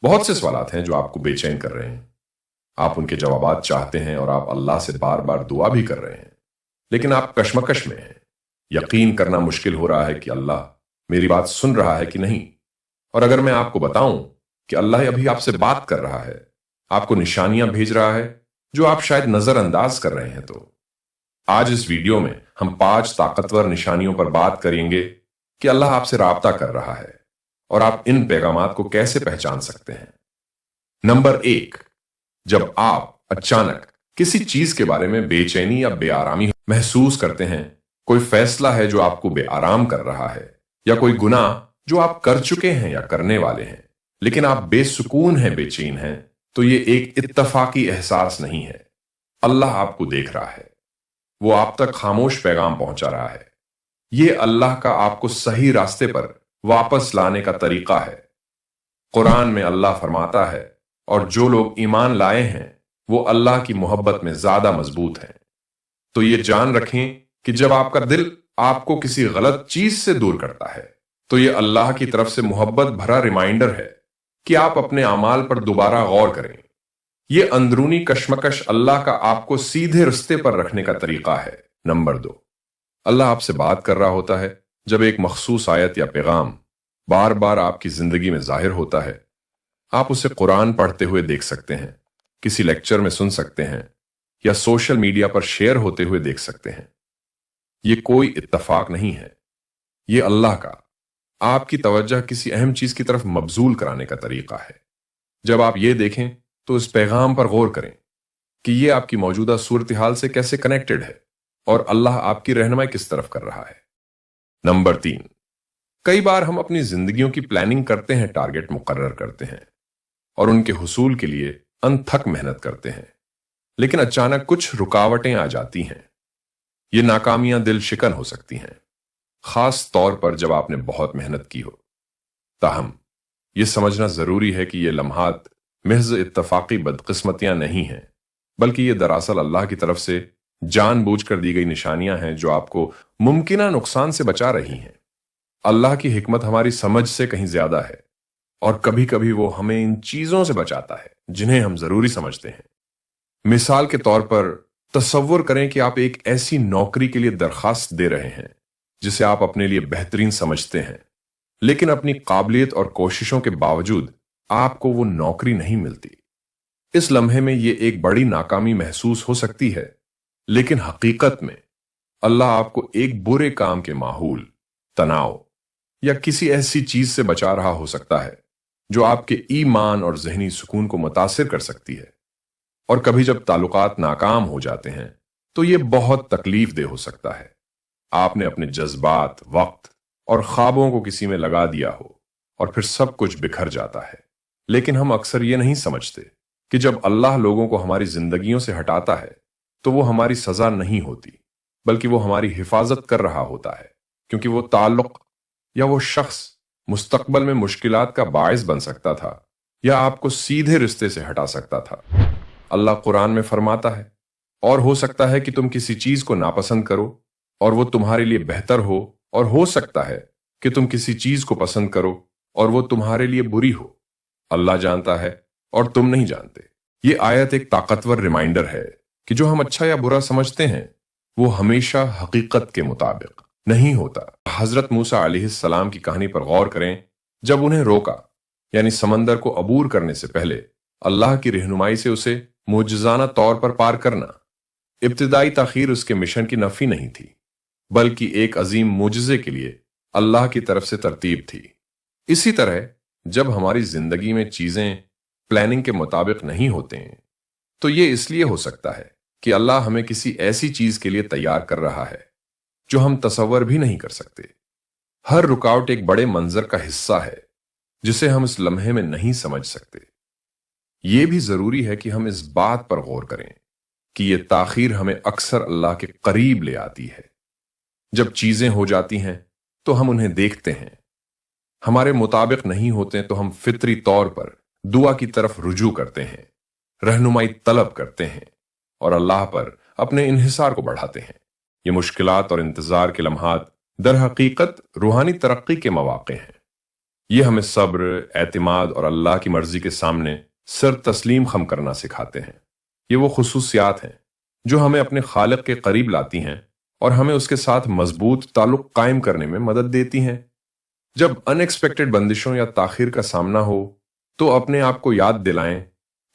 بہت سے سوالات ہیں جو آپ کو بے چین کر رہے ہیں۔ آپ ان کے جوابات چاہتے ہیں اور آپ اللہ سے بار بار دعا بھی کر رہے ہیں، لیکن آپ کشمکش میں ہیں۔ یقین کرنا مشکل ہو رہا ہے کہ اللہ میری بات سن رہا ہے کہ نہیں۔ اور اگر میں آپ کو بتاؤں کہ اللہ ابھی آپ سے بات کر رہا ہے، آپ کو نشانیاں بھیج رہا ہے جو آپ شاید نظر انداز کر رہے ہیں، تو آج اس ویڈیو میں ہم 5 طاقتور نشانیوں پر بات کریں گے کہ اللہ آپ سے رابطہ کر رہا ہے اور آپ ان پیغامات کو کیسے پہچان سکتے ہیں۔ نمبر 1، جب آپ اچانک کسی چیز کے بارے میں بے چینی یا بے آرامی محسوس کرتے ہیں، کوئی فیصلہ ہے جو آپ کو بے آرام کر رہا ہے، یا کوئی گناہ جو آپ کر چکے ہیں یا کرنے والے ہیں لیکن آپ بے سکون ہیں، بے چین ہیں، تو یہ ایک اتفاقی احساس نہیں ہے۔ اللہ آپ کو دیکھ رہا ہے، وہ آپ تک خاموش پیغام پہنچا رہا ہے۔ یہ اللہ کا آپ کو صحیح راستے پر واپس لانے کا طریقہ ہے۔ قرآن میں اللہ فرماتا ہے، اور جو لوگ ایمان لائے ہیں وہ اللہ کی محبت میں زیادہ مضبوط ہیں۔ تو یہ جان رکھیں کہ جب آپ کا دل آپ کو کسی غلط چیز سے دور کرتا ہے تو یہ اللہ کی طرف سے محبت بھرا ریمائنڈر ہے کہ آپ اپنے اعمال پر دوبارہ غور کریں۔ یہ اندرونی کشمکش اللہ کا آپ کو سیدھے رستے پر رکھنے کا طریقہ ہے۔ نمبر 2، اللہ آپ سے بات کر رہا ہوتا ہے جب ایک مخصوص آیت یا پیغام بار بار آپ کی زندگی میں ظاہر ہوتا ہے۔ آپ اسے قرآن پڑھتے ہوئے دیکھ سکتے ہیں، کسی لیکچر میں سن سکتے ہیں، یا سوشل میڈیا پر شیئر ہوتے ہوئے دیکھ سکتے ہیں۔ یہ کوئی اتفاق نہیں ہے، یہ اللہ کا آپ کی توجہ کسی اہم چیز کی طرف مبذول کرانے کا طریقہ ہے۔ جب آپ یہ دیکھیں تو اس پیغام پر غور کریں کہ یہ آپ کی موجودہ صورتحال سے کیسے کنیکٹڈ ہے اور اللہ آپ کی رہنمائی کس طرف کر رہا ہے۔ نمبر 3، کئی بار ہم اپنی زندگیوں کی پلاننگ کرتے ہیں، ٹارگٹ مقرر کرتے ہیں اور ان کے حصول کے لیے انتھک محنت کرتے ہیں، لیکن اچانک کچھ رکاوٹیں آ جاتی ہیں۔ یہ ناکامیاں دل شکن ہو سکتی ہیں، خاص طور پر جب آپ نے بہت محنت کی ہو۔ تاہم یہ سمجھنا ضروری ہے کہ یہ لمحات محض اتفاقی بدقسمتیاں نہیں ہیں، بلکہ یہ دراصل اللہ کی طرف سے جان بوجھ کر دی گئی نشانیاں ہیں جو آپ کو ممکنہ نقصان سے بچا رہی ہیں۔ اللہ کی حکمت ہماری سمجھ سے کہیں زیادہ ہے، اور کبھی کبھی وہ ہمیں ان چیزوں سے بچاتا ہے جنہیں ہم ضروری سمجھتے ہیں۔ مثال کے طور پر تصور کریں کہ آپ ایک ایسی نوکری کے لیے درخواست دے رہے ہیں جسے آپ اپنے لیے بہترین سمجھتے ہیں، لیکن اپنی قابلیت اور کوششوں کے باوجود آپ کو وہ نوکری نہیں ملتی۔ اس لمحے میں یہ ایک بڑی ناکامی محسوس ہو سکتی ہے، لیکن حقیقت میں اللہ آپ کو ایک برے کام کے ماحول، تناؤ یا کسی ایسی چیز سے بچا رہا ہو سکتا ہے جو آپ کے ایمان اور ذہنی سکون کو متاثر کر سکتی ہے۔ اور کبھی جب تعلقات ناکام ہو جاتے ہیں تو یہ بہت تکلیف دہ ہو سکتا ہے۔ آپ نے اپنے جذبات، وقت اور خوابوں کو کسی میں لگا دیا ہو اور پھر سب کچھ بکھر جاتا ہے۔ لیکن ہم اکثر یہ نہیں سمجھتے کہ جب اللہ لوگوں کو ہماری زندگیوں سے ہٹاتا ہے تو وہ ہماری سزا نہیں ہوتی، بلکہ وہ ہماری حفاظت کر رہا ہوتا ہے، کیونکہ وہ تعلق یا وہ شخص مستقبل میں مشکلات کا باعث بن سکتا تھا یا آپ کو سیدھے رستے سے ہٹا سکتا تھا۔ اللہ قرآن میں فرماتا ہے، اور ہو سکتا ہے کہ تم کسی چیز کو ناپسند کرو اور وہ تمہارے لیے بہتر ہو، اور ہو سکتا ہے کہ تم کسی چیز کو پسند کرو اور وہ تمہارے لیے بری ہو۔ اللہ جانتا ہے اور تم نہیں جانتے۔ یہ آیت ایک طاقتور ریمائنڈر ہے کہ جو ہم اچھا یا برا سمجھتے ہیں وہ ہمیشہ حقیقت کے مطابق نہیں ہوتا۔ حضرت موسیٰ علیہ السلام کی کہانی پر غور کریں۔ جب انہیں روکا، یعنی سمندر کو عبور کرنے سے پہلے اللہ کی رہنمائی سے اسے معجزانہ طور پر پار کرنا، ابتدائی تاخیر اس کے مشن کی نفی نہیں تھی، بلکہ ایک عظیم معجزے کے لیے اللہ کی طرف سے ترتیب تھی۔ اسی طرح جب ہماری زندگی میں چیزیں پلاننگ کے مطابق نہیں ہوتے ہیں تو یہ اس لیے ہو سکتا ہے کہ اللہ ہمیں کسی ایسی چیز کے لیے تیار کر رہا ہے جو ہم تصور بھی نہیں کر سکتے۔ ہر رکاوٹ ایک بڑے منظر کا حصہ ہے جسے ہم اس لمحے میں نہیں سمجھ سکتے۔ یہ بھی ضروری ہے کہ ہم اس بات پر غور کریں کہ یہ تاخیر ہمیں اکثر اللہ کے قریب لے آتی ہے۔ جب چیزیں ہو جاتی ہیں تو ہم انہیں دیکھتے ہیں، ہمارے مطابق نہیں ہوتے تو ہم فطری طور پر دعا کی طرف رجوع کرتے ہیں، رہنمائی طلب کرتے ہیں اور اللہ پر اپنے انحصار کو بڑھاتے ہیں۔ یہ مشکلات اور انتظار کے لمحات در حقیقت روحانی ترقی کے مواقع ہیں۔ یہ ہمیں صبر، اعتماد اور اللہ کی مرضی کے سامنے سر تسلیم خم کرنا سکھاتے ہیں۔ یہ وہ خصوصیات ہیں جو ہمیں اپنے خالق کے قریب لاتی ہیں اور ہمیں اس کے ساتھ مضبوط تعلق قائم کرنے میں مدد دیتی ہیں۔ جب ان ایکسپیکٹڈ بندشوں یا تاخیر کا سامنا ہو تو اپنے آپ کو یاد دلائیں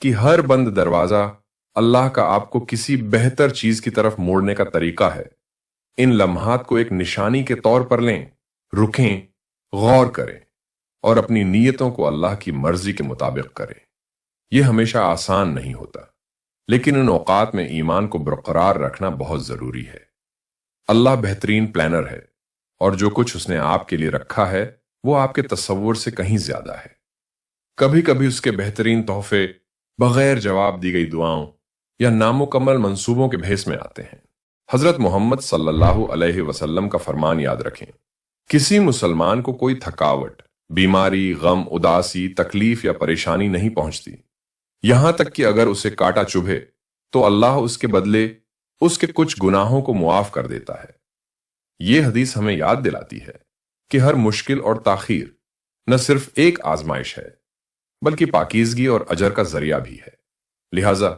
کہ ہر بند دروازہ اللہ کا آپ کو کسی بہتر چیز کی طرف موڑنے کا طریقہ ہے۔ ان لمحات کو ایک نشانی کے طور پر لیں، رکیں، غور کریں اور اپنی نیتوں کو اللہ کی مرضی کے مطابق کریں۔ یہ ہمیشہ آسان نہیں ہوتا، لیکن ان اوقات میں ایمان کو برقرار رکھنا بہت ضروری ہے۔ اللہ بہترین پلانر ہے اور جو کچھ اس نے آپ کے لیے رکھا ہے وہ آپ کے تصور سے کہیں زیادہ ہے۔ کبھی کبھی اس کے بہترین تحفے بغیر جواب دی گئی دعاؤں یا نامکمل منصوبوں کے بھیس میں آتے ہیں۔ حضرت محمد صلی اللہ علیہ وسلم کا فرمان یاد رکھیں، کسی مسلمان کو کوئی تھکاوٹ، بیماری، غم، اداسی، تکلیف یا پریشانی نہیں پہنچتی، یہاں تک کہ اگر اسے کاٹا چبھے تو اللہ اس کے بدلے اس کے کچھ گناہوں کو معاف کر دیتا ہے۔ یہ حدیث ہمیں یاد دلاتی ہے کہ ہر مشکل اور تاخیر نہ صرف ایک آزمائش ہے بلکہ پاکیزگی اور اجر کا ذریعہ بھی ہے۔ لہٰذا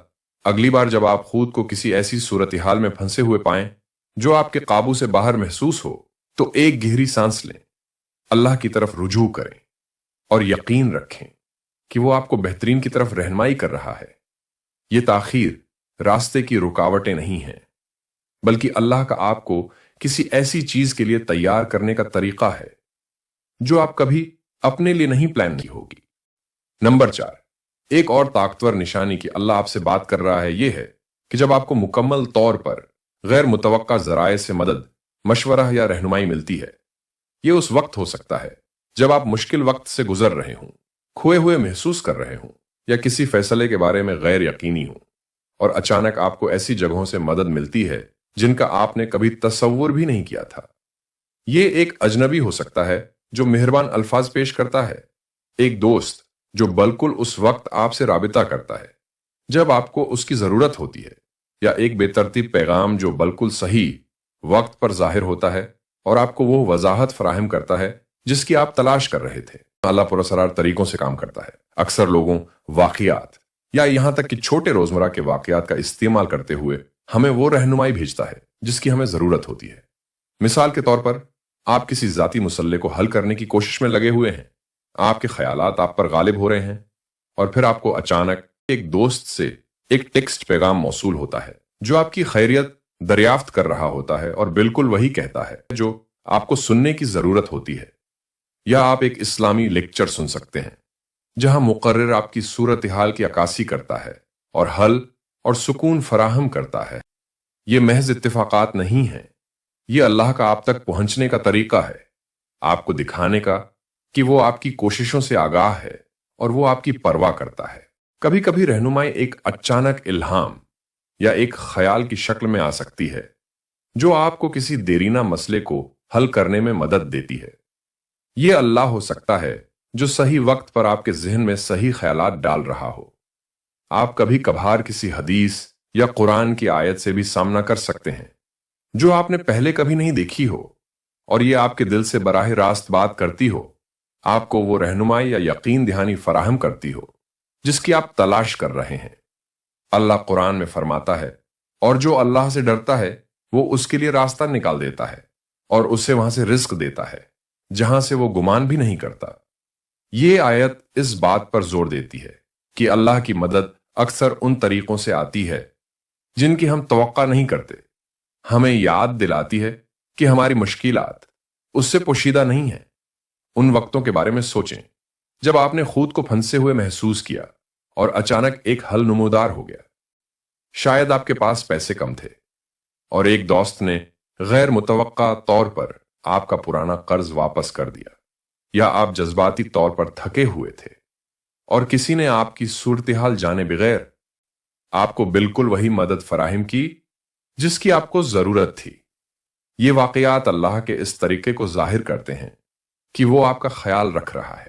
اگلی بار جب آپ خود کو کسی ایسی صورتحال میں پھنسے ہوئے پائیں جو آپ کے قابو سے باہر محسوس ہو تو ایک گہری سانس لیں، اللہ کی طرف رجوع کریں اور یقین رکھیں کہ وہ آپ کو بہترین کی طرف رہنمائی کر رہا ہے۔ یہ تاخیر راستے کی رکاوٹیں نہیں ہیں بلکہ اللہ کا آپ کو کسی ایسی چیز کے لیے تیار کرنے کا طریقہ ہے جو آپ کبھی اپنے لیے نہیں پلان کی ہوگی۔ نمبر 4، ایک اور طاقتور نشانی کہ اللہ آپ سے بات کر رہا ہے یہ ہے کہ جب آپ کو مکمل طور پر غیر متوقع ذرائع سے مدد، مشورہ یا رہنمائی ملتی ہے۔ یہ اس وقت ہو سکتا ہے جب آپ مشکل وقت سے گزر رہے ہوں، کھوئے ہوئے محسوس کر رہے ہوں یا کسی فیصلے کے بارے میں غیر یقینی ہوں، اور اچانک آپ کو ایسی جگہوں سے مدد ملتی ہے جن کا آپ نے کبھی تصور بھی نہیں کیا تھا۔ یہ ایک اجنبی ہو سکتا ہے جو مہربان الفاظ پیش کرتا ہے، ایک دوست جو بالکل اس وقت آپ سے رابطہ کرتا ہے جب آپ کو اس کی ضرورت ہوتی ہے، یا ایک بے ترتیب پیغام جو بالکل صحیح وقت پر ظاہر ہوتا ہے اور آپ کو وہ وضاحت فراہم کرتا ہے جس کی آپ تلاش کر رہے تھے۔ اللہ پراسرار طریقوں سے کام کرتا ہے، اکثر لوگوں، واقعات یا یہاں تک کہ چھوٹے روزمرہ کے واقعات کا استعمال کرتے ہوئے ہمیں وہ رہنمائی بھیجتا ہے جس کی ہمیں ضرورت ہوتی ہے۔ مثال کے طور پر آپ کسی ذاتی مسئلے کو حل کرنے کی کوشش میں لگے ہوئے ہیں، آپ کے خیالات آپ پر غالب ہو رہے ہیں، اور پھر آپ کو اچانک ایک دوست سے ایک ٹیکسٹ پیغام موصول ہوتا ہے جو آپ کی خیریت دریافت کر رہا ہوتا ہے اور بالکل وہی کہتا ہے جو آپ کو سننے کی ضرورت ہوتی ہے۔ یا آپ ایک اسلامی لیکچر سن سکتے ہیں جہاں مقرر آپ کی صورتحال کی عکاسی کرتا ہے اور حل اور سکون فراہم کرتا ہے۔ یہ محض اتفاقات نہیں ہیں، یہ اللہ کا آپ تک پہنچنے کا طریقہ ہے، آپ کو دکھانے کا کہ وہ آپ کی کوششوں سے آگاہ ہے اور وہ آپ کی پرواہ کرتا ہے۔ کبھی کبھی رہنمائی ایک اچانک الہام یا ایک خیال کی شکل میں آ سکتی ہے جو آپ کو کسی دیرینہ مسئلے کو حل کرنے میں مدد دیتی ہے۔ یہ اللہ ہو سکتا ہے جو صحیح وقت پر آپ کے ذہن میں صحیح خیالات ڈال رہا ہو۔ آپ کبھی کبھار کسی حدیث یا قرآن کی آیت سے بھی سامنا کر سکتے ہیں جو آپ نے پہلے کبھی نہیں دیکھی ہو، اور یہ آپ کے دل سے براہ راست بات کرتی ہو، آپ کو وہ رہنمائی یا یقین دہانی فراہم کرتی ہو جس کی آپ تلاش کر رہے ہیں۔ اللہ قرآن میں فرماتا ہے، اور جو اللہ سے ڈرتا ہے وہ اس کے لیے راستہ نکال دیتا ہے اور اسے وہاں سے رزق دیتا ہے جہاں سے وہ گمان بھی نہیں کرتا۔ یہ آیت اس بات پر زور دیتی ہے کہ اللہ کی مدد اکثر ان طریقوں سے آتی ہے جن کی ہم توقع نہیں کرتے۔ ہمیں یاد دلاتی ہے کہ ہماری مشکلات اس سے پوشیدہ نہیں ہیں۔ ان وقتوں کے بارے میں سوچیں جب آپ نے خود کو پھنسے ہوئے محسوس کیا اور اچانک ایک حل نمودار ہو گیا۔ شاید آپ کے پاس پیسے کم تھے اور ایک دوست نے غیر متوقع طور پر آپ کا پرانا قرض واپس کر دیا، یا آپ جذباتی طور پر تھکے ہوئے تھے اور کسی نے آپ کی صورتحال جانے بغیر آپ کو بالکل وہی مدد فراہم کی جس کی آپ کو ضرورت تھی۔ یہ واقعات اللہ کے اس طریقے کو ظاہر کرتے ہیں کہ وہ آپ کا خیال رکھ رہا ہے،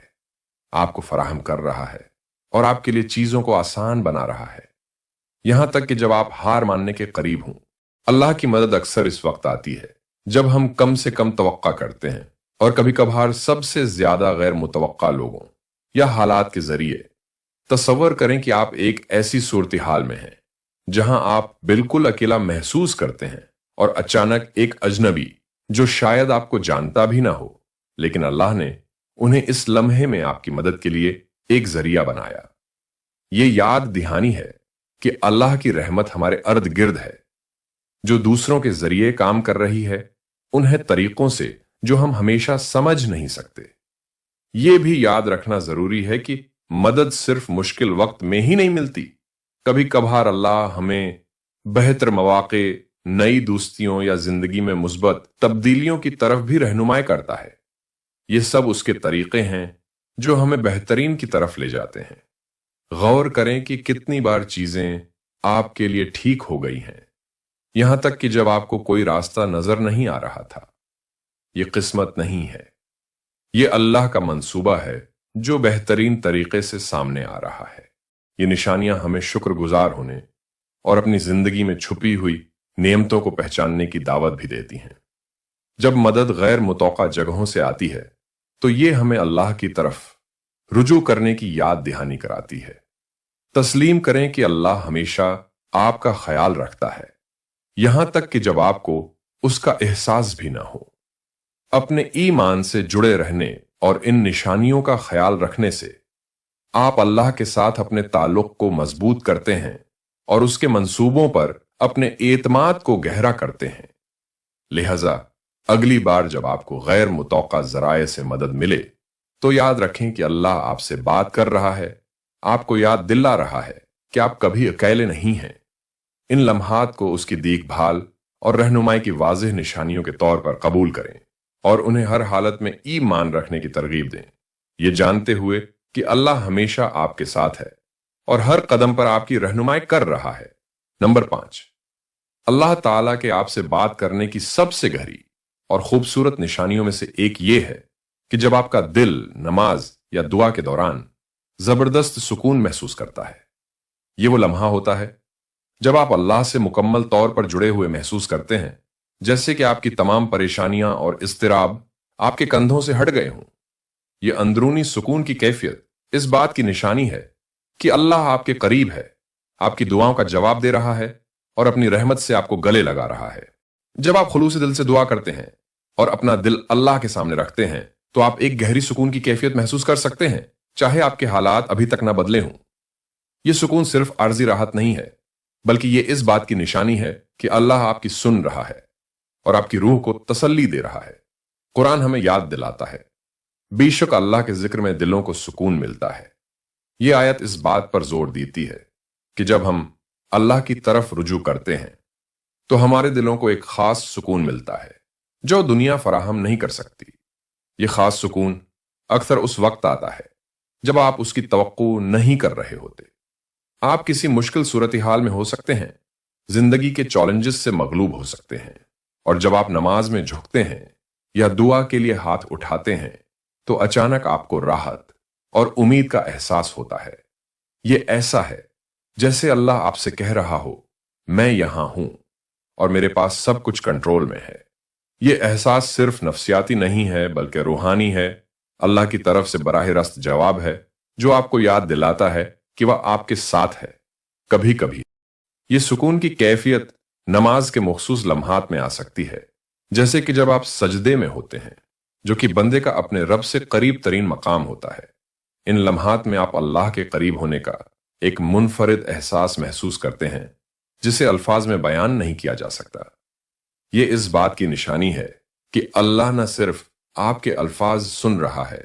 آپ کو فراہم کر رہا ہے اور آپ کے لیے چیزوں کو آسان بنا رہا ہے، یہاں تک کہ جب آپ ہار ماننے کے قریب ہوں۔ اللہ کی مدد اکثر اس وقت آتی ہے جب ہم کم سے کم توقع کرتے ہیں۔ اور کبھی کبھار سب سے زیادہ غیر متوقع لوگوں یا حالات کے ذریعے۔ تصور کریں کہ آپ ایک ایسی صورتحال میں ہیں جہاں آپ بالکل اکیلا محسوس کرتے ہیں، اور اچانک ایک اجنبی جو شاید آپ کو جانتا بھی نہ ہو، لیکن اللہ نے انہیں اس لمحے میں آپ کی مدد کے لیے ایک ذریعہ بنایا۔ یہ یاد دہانی ہے کہ اللہ کی رحمت ہمارے ارد گرد ہے، جو دوسروں کے ذریعے کام کر رہی ہے، انہیں طریقوں سے جو ہم ہمیشہ سمجھ نہیں سکتے۔ یہ بھی یاد رکھنا ضروری ہے کہ مدد صرف مشکل وقت میں ہی نہیں ملتی، کبھی کبھار اللہ ہمیں بہتر مواقع، نئی دوستیوں یا زندگی میں مثبت تبدیلیوں کی طرف بھی رہنمائی کرتا ہے۔ یہ سب اس کے طریقے ہیں جو ہمیں بہترین کی طرف لے جاتے ہیں۔ غور کریں کہ کتنی بار چیزیں آپ کے لیے ٹھیک ہو گئی ہیں، یہاں تک کہ جب آپ کو کوئی راستہ نظر نہیں آ رہا تھا۔ یہ قسمت نہیں ہے، یہ اللہ کا منصوبہ ہے جو بہترین طریقے سے سامنے آ رہا ہے۔ یہ نشانیاں ہمیں شکر گزار ہونے اور اپنی زندگی میں چھپی ہوئی نعمتوں کو پہچاننے کی دعوت بھی دیتی ہیں۔ جب مدد غیر متوقع جگہوں سے آتی ہے تو یہ ہمیں اللہ کی طرف رجوع کرنے کی یاد دہانی کراتی ہے۔ تسلیم کریں کہ اللہ ہمیشہ آپ کا خیال رکھتا ہے، یہاں تک کہ جب آپ کو اس کا احساس بھی نہ ہو۔ اپنے ایمان سے جڑے رہنے اور ان نشانیوں کا خیال رکھنے سے آپ اللہ کے ساتھ اپنے تعلق کو مضبوط کرتے ہیں اور اس کے منصوبوں پر اپنے اعتماد کو گہرا کرتے ہیں۔ لہذا اگلی بار جب آپ کو غیر متوقع ذرائع سے مدد ملے تو یاد رکھیں کہ اللہ آپ سے بات کر رہا ہے، آپ کو یاد دلا رہا ہے کہ آپ کبھی اکیلے نہیں ہیں۔ ان لمحات کو اس کی دیکھ بھال اور رہنمائی کی واضح نشانیوں کے طور پر قبول کریں اور انہیں ہر حالت میں ایمان رکھنے کی ترغیب دیں، یہ جانتے ہوئے کہ اللہ ہمیشہ آپ کے ساتھ ہے اور ہر قدم پر آپ کی رہنمائی کر رہا ہے۔ نمبر 5، اللہ تعالیٰ کے آپ سے بات کرنے کی سب سے گہری اور خوبصورت نشانیوں میں سے ایک یہ ہے کہ جب آپ کا دل نماز یا دعا کے دوران زبردست سکون محسوس کرتا ہے۔ یہ وہ لمحہ ہوتا ہے جب آپ اللہ سے مکمل طور پر جڑے ہوئے محسوس کرتے ہیں، جیسے کہ آپ کی تمام پریشانیاں اور اضطراب آپ کے کندھوں سے ہٹ گئے ہوں۔ یہ اندرونی سکون کی کیفیت اس بات کی نشانی ہے کہ اللہ آپ کے قریب ہے، آپ کی دعاؤں کا جواب دے رہا ہے اور اپنی رحمت سے آپ کو گلے لگا رہا ہے۔ جب آپ خلوص دل سے دعا کرتے ہیں اور اپنا دل اللہ کے سامنے رکھتے ہیں تو آپ ایک گہری سکون کی کیفیت محسوس کر سکتے ہیں، چاہے آپ کے حالات ابھی تک نہ بدلے ہوں۔ یہ سکون صرف عارضی راحت نہیں ہے، بلکہ یہ اس بات کی نشانی ہے کہ اللہ آپ کی سن رہا ہے اور آپ کی روح کو تسلی دے رہا ہے۔ قرآن ہمیں یاد دلاتا ہے، بے شک اللہ کے ذکر میں دلوں کو سکون ملتا ہے۔ یہ آیت اس بات پر زور دیتی ہے کہ جب ہم اللہ کی طرف رجوع کرتے ہیں تو ہمارے دلوں کو ایک خاص سکون ملتا ہے جو دنیا فراہم نہیں کر سکتی۔ یہ خاص سکون اکثر اس وقت آتا ہے جب آپ اس کی توقع نہیں کر رہے ہوتے۔ آپ کسی مشکل صورتحال میں ہو سکتے ہیں، زندگی کے چیلنجز سے مغلوب ہو سکتے ہیں، اور جب آپ نماز میں جھکتے ہیں یا دعا کے لیے ہاتھ اٹھاتے ہیں تو اچانک آپ کو راحت اور امید کا احساس ہوتا ہے۔ یہ ایسا ہے جیسے اللہ آپ سے کہہ رہا ہو، میں یہاں ہوں اور میرے پاس سب کچھ کنٹرول میں ہے۔ یہ احساس صرف نفسیاتی نہیں ہے بلکہ روحانی ہے، اللہ کی طرف سے براہ راست جواب ہے جو آپ کو یاد دلاتا ہے کہ وہ آپ کے ساتھ ہے۔ کبھی کبھی یہ سکون کی کیفیت نماز کے مخصوص لمحات میں آ سکتی ہے، جیسے کہ جب آپ سجدے میں ہوتے ہیں، جو کہ بندے کا اپنے رب سے قریب ترین مقام ہوتا ہے۔ ان لمحات میں آپ اللہ کے قریب ہونے کا ایک منفرد احساس محسوس کرتے ہیں جسے الفاظ میں بیان نہیں کیا جا سکتا۔ یہ اس بات کی نشانی ہے کہ اللہ نہ صرف آپ کے الفاظ سن رہا ہے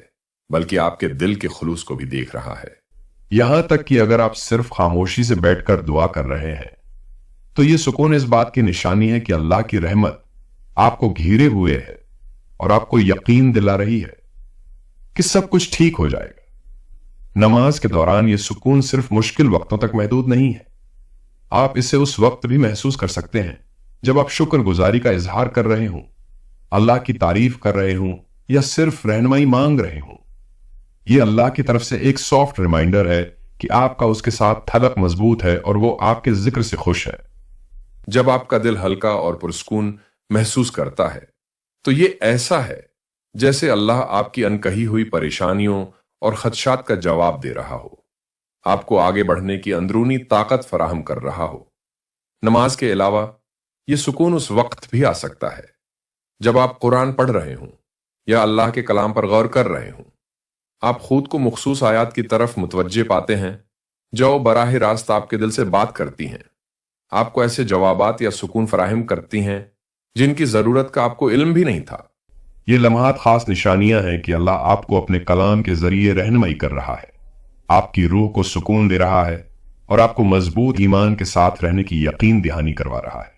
بلکہ آپ کے دل کے خلوص کو بھی دیکھ رہا ہے۔ یہاں تک کہ اگر آپ صرف خاموشی سے بیٹھ کر دعا کر رہے ہیں تو یہ سکون اس بات کی نشانی ہے کہ اللہ کی رحمت آپ کو گھیرے ہوئے ہے اور آپ کو یقین دلا رہی ہے کہ سب کچھ ٹھیک ہو جائے گا۔ نماز کے دوران یہ سکون صرف مشکل وقتوں تک محدود نہیں ہے، آپ اسے اس وقت بھی محسوس کر سکتے ہیں جب آپ شکر گزاری کا اظہار کر رہے ہوں، اللہ کی تعریف کر رہے ہوں یا صرف رہنمائی مانگ رہے ہوں۔ یہ اللہ کی طرف سے ایک سافٹ ریمائنڈر ہے کہ آپ کا اس کے ساتھ تعلق مضبوط ہے اور وہ آپ کے ذکر سے خوش ہے۔ جب آپ کا دل ہلکا اور پرسکون محسوس کرتا ہے تو یہ ایسا ہے جیسے اللہ آپ کی انکہی ہوئی پریشانیوں اور خدشات کا جواب دے رہا ہو، آپ کو آگے بڑھنے کی اندرونی طاقت فراہم کر رہا ہو۔ نماز کے علاوہ یہ سکون اس وقت بھی آ سکتا ہے جب آپ قرآن پڑھ رہے ہوں یا اللہ کے کلام پر غور کر رہے ہوں۔ آپ خود کو مخصوص آیات کی طرف متوجہ پاتے ہیں جو براہ راست آپ کے دل سے بات کرتی ہیں، آپ کو ایسے جوابات یا سکون فراہم کرتی ہیں جن کی ضرورت کا آپ کو علم بھی نہیں تھا۔ یہ لمحات خاص نشانیاں ہیں کہ اللہ آپ کو اپنے کلام کے ذریعے رہنمائی کر رہا ہے، آپ کی روح کو سکون دے رہا ہے اور آپ کو مضبوط ایمان کے ساتھ رہنے کی یقین دہانی کروا رہا ہے۔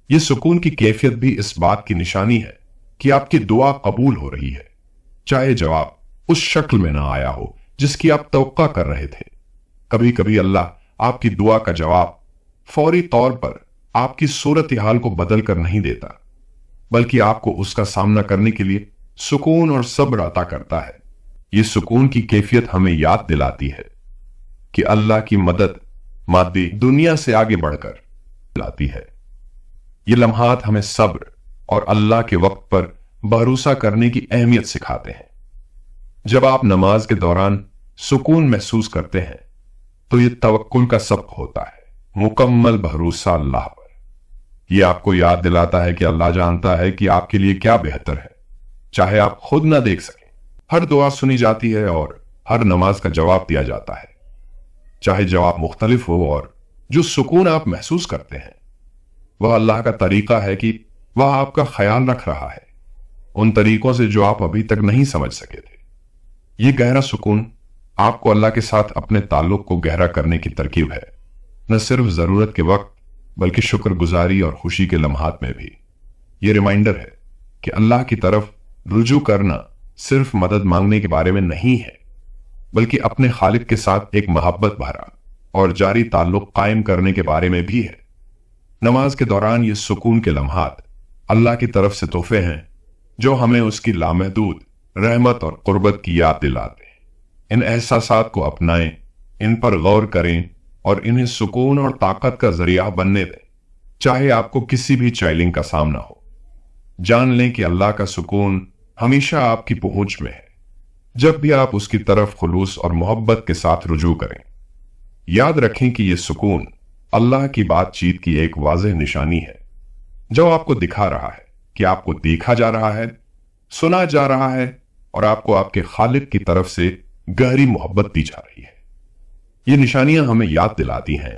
یہ سکون کی کیفیت بھی اس بات کی نشانی ہے کہ آپ کی دعا قبول ہو رہی ہے، چاہے جواب اس شکل میں نہ آیا ہو جس کی آپ توقع کر رہے تھے۔ کبھی کبھی اللہ آپ کی دعا کا جواب فوری طور پر آپ کی صورتحال کو بدل کر نہیں دیتا، بلکہ آپ کو اس کا سامنا کرنے کے لیے سکون اور صبر عطا کرتا ہے۔ یہ سکون کی کیفیت ہمیں یاد دلاتی ہے کہ اللہ کی مدد مادی دنیا سے آگے بڑھ کر لاتی ہے۔ یہ لمحات ہمیں صبر اور اللہ کے وقت پر بھروسہ کرنے کی اہمیت سکھاتے ہیں۔ جب آپ نماز کے دوران سکون محسوس کرتے ہیں تو یہ توکل کا سبق ہوتا ہے، مکمل بھروسہ اللہ پر۔ یہ آپ کو یاد دلاتا ہے کہ اللہ جانتا ہے کہ آپ کے لیے کیا بہتر ہے، چاہے آپ خود نہ دیکھ سکیں۔ ہر دعا سنی جاتی ہے اور ہر نماز کا جواب دیا جاتا ہے، چاہے جواب مختلف ہو، اور جو سکون آپ محسوس کرتے ہیں وہ اللہ کا طریقہ ہے کہ وہ آپ کا خیال رکھ رہا ہے ان طریقوں سے جو آپ ابھی تک نہیں سمجھ سکے تھے۔ یہ گہرا سکون آپ کو اللہ کے ساتھ اپنے تعلق کو گہرا کرنے کی ترکیب ہے، نہ صرف ضرورت کے وقت بلکہ شکر گزاری اور خوشی کے لمحات میں بھی۔ یہ ریمائنڈر ہے کہ اللہ کی طرف رجوع کرنا صرف مدد مانگنے کے بارے میں نہیں ہے، بلکہ اپنے خالق کے ساتھ ایک محبت بھرا اور جاری تعلق قائم کرنے کے بارے میں بھی ہے۔ نماز کے دوران یہ سکون کے لمحات اللہ کی طرف سے تحفے ہیں جو ہمیں اس کی لامحدود رحمت اور قربت کی یاد دلاتے ہیں۔ ان احساسات کو اپنائیں، ان پر غور کریں اور انہیں سکون اور طاقت کا ذریعہ بننے دیں، چاہے آپ کو کسی بھی چیلنج کا سامنا ہو۔ جان لیں کہ اللہ کا سکون ہمیشہ آپ کی پہنچ میں ہے جب بھی آپ اس کی طرف خلوص اور محبت کے ساتھ رجوع کریں۔ یاد رکھیں کہ یہ سکون اللہ کی بات چیت کی ایک واضح نشانی ہے جو آپ کو دکھا رہا ہے کہ آپ کو دیکھا جا رہا ہے، سنا جا رہا ہے اور آپ کو آپ کے خالق کی طرف سے گہری محبت دی جا رہی ہے۔ یہ نشانیاں ہمیں یاد دلاتی ہیں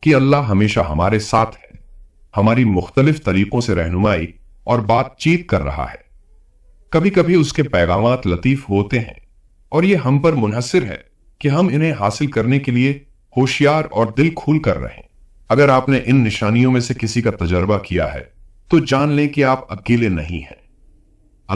کہ اللہ ہمیشہ ہمارے ساتھ ہے، ہماری مختلف طریقوں سے رہنمائی اور بات چیت کر رہا ہے۔ کبھی کبھی اس کے پیغامات لطیف ہوتے ہیں اور یہ ہم پر منحصر ہے کہ ہم انہیں حاصل کرنے کے لیے ہوشیار اور دل کھول کر رہیں۔ اگر آپ نے ان نشانیوں میں سے کسی کا تجربہ کیا ہے تو جان لیں کہ آپ اکیلے نہیں ہیں۔